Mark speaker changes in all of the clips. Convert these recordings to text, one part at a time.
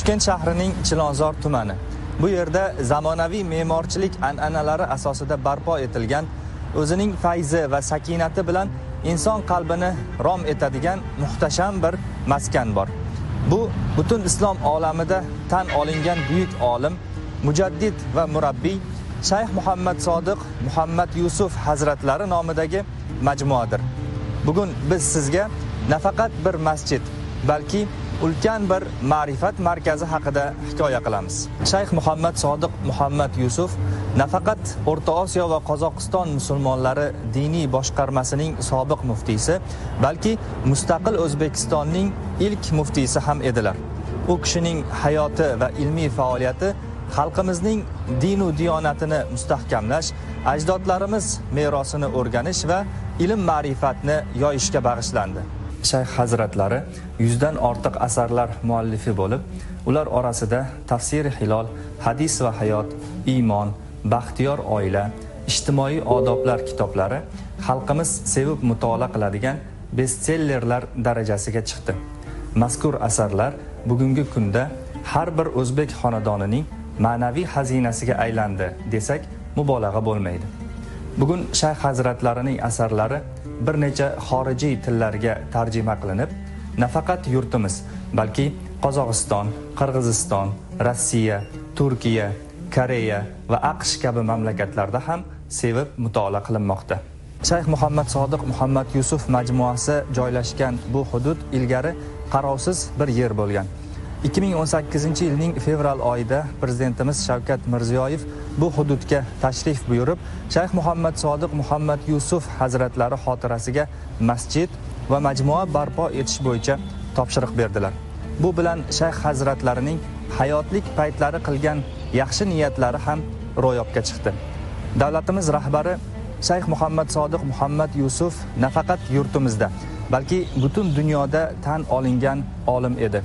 Speaker 1: Toshkent shahrining Chilonzor tumani. Bu yerda zamonaviy me'morchilik an'analari asosida barpo etilgan, o'zining fayzi va sakinati bilan inson qalbini rom etadigan muhtasham bir maskan bor. Bu butun islom olamida tan olingan buyuk olim, mujaddid va murabbiy Shayx Muhammad Sodiq Muhammad Yusuf hazratlari nomidagi majmuadir. Bugun biz sizga nafaqat bir masjid, balki ulkan bir ma'rifat markazi haqida hikoya qilamiz. Shayx Muhammad Sodiq Muhammad Yusuf nafaqat O'rta Osiyo va Qozog'iston musulmonlari diniy boshqarmasining sobiq muftiysi, balki mustaqil O'zbekistonning ilk muftiysi ham edilar. U kishining hayoti va ilmiy faoliyati xalqimizning din va diyonatini mustahkamlash, ajdodlarimiz merosini o'rganish va ilm ma'rifatni yoyishga bag'ishlandi. Shayx hazratlari 100 dan ortiq asarlar muallifi bo'lib, ular orasida Tafsir-i Hilol, Hadis va hayot, Iymon, Baxtiyor oila, Ijtimoiy odoblar kitoblari xalqimiz sevib mutolaa qiladigan bestsellerlar darajasiga chiqdi. Mazkur asarlar bugungi kunda har bir o'zbek xonadonining ma'naviy xazinasiga aylandi desak mubolag'a bo'lmaydi. Bugun Shayx hazratlarining asarlari bir necha xorijiy tillarga tarjima qilinib, nafaqat yurtimiz, balki Qozog'iston, Qirg'iziston, Rossiya, Turkiya, Koreya va AQSh kabi mamlakatlarda ham sevib mutolaa qilinmoqda. Shayx Muhammad Sodiq Muhammad Yusuf majmuasi joylashgan bu hudud ilgari qarovsiz bir yer bo'lgan. 2018-yilning fevral oyida prezidentimiz Shavkat Mirziyoyev bu hududga tashrif buyurib, Shayx Muhammad Sodiq Muhammad Yusuf hazratlari xotirasiga masjid va majmua barpo etish bo'yicha topshiriq berdilar. Bu bilan Shayx hazratlarining hayotlik paytlari qilgan yaxshi niyatlari ham ro'yobga chiqdi. Davlatimiz rahbari Shayx Muhammad Sodiq Muhammad Yusuf nafaqat yurtimizda, balki butun dunyoda tan olingan olim edi.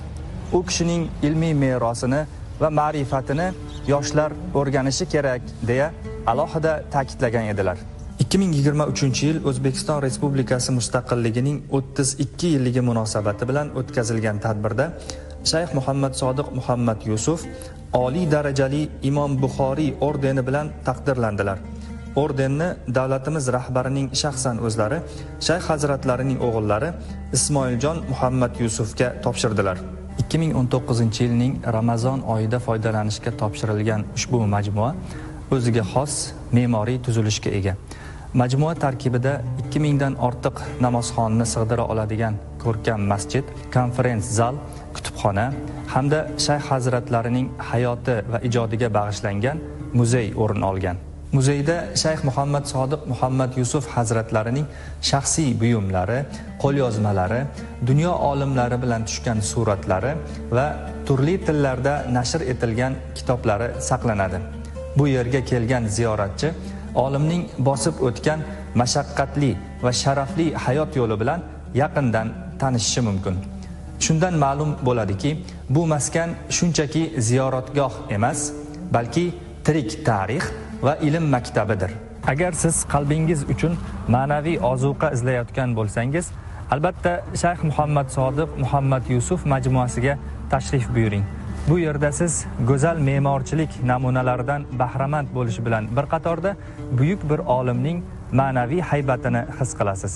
Speaker 1: U kishining ilmiy merosini va ma'rifatini yoshlar o'rganishi kerak deya alohida ta'kidlagan edilar. 2023-yil O'zbekiston Respublikasi mustaqilligining 32 yilligi munosabati bilan o'tkazilgan tadbirda Shayx Muhammad Sodiq Muhammad Yusuf oliy darajali Imom Buxoriy ordeni bilan taqdirlandilar. Ordenni davlatimiz rahbarining shaxsan o'zlari Shayx hazratlarining o'g'illari Ismoiljon Muhammad Yusufga topshirdilar. 2019-yilning Ramazon oyida foydalanishga topshirilgan ushbu majmua o'ziga xos me'moriy tuzilishga ega. Majmua tarkibida 2000 dan ortiq namozxonani sig'dira oladigan ko'rkam masjid, konferens zal, kutubxona hamda Shayx hazratlarining hayoti va ijodiga bag'ishlangan muzey o'rin olgan. Muzeyda Shayx Muhammad Sodiq Muhammad Yusuf hazratlarining shaxsiy buyumlari, qo'lyozmalari, dunyo olimlari bilan tushgan suratlari va turli tillarda nashr etilgan kitoblari saqlanadi. Bu yerga kelgan ziyoratchi olimning bosib o'tgan mashaqqatli va sharafli hayot yo'li bilan yaqindan tanishishi mumkin. Shundan ma'lum bo'ladiki, bu maskan shunchaki ziyoratgoh emas, balki tirik tarix va ilm maktabidir. Agar siz qalbingiz uchun ma'naviy ozuqa izlayotgan bo'lsangiz, albatta Shayx Muhammad Sodiq Muhammad Yusuf majmuasiga tashrif buyuring. Bu yerda siz go'zal me'morchilik namunalaridan bahramand bo'lish bilan bir qatorda buyuk bir olimning ma'naviy haybatini his qilasiz.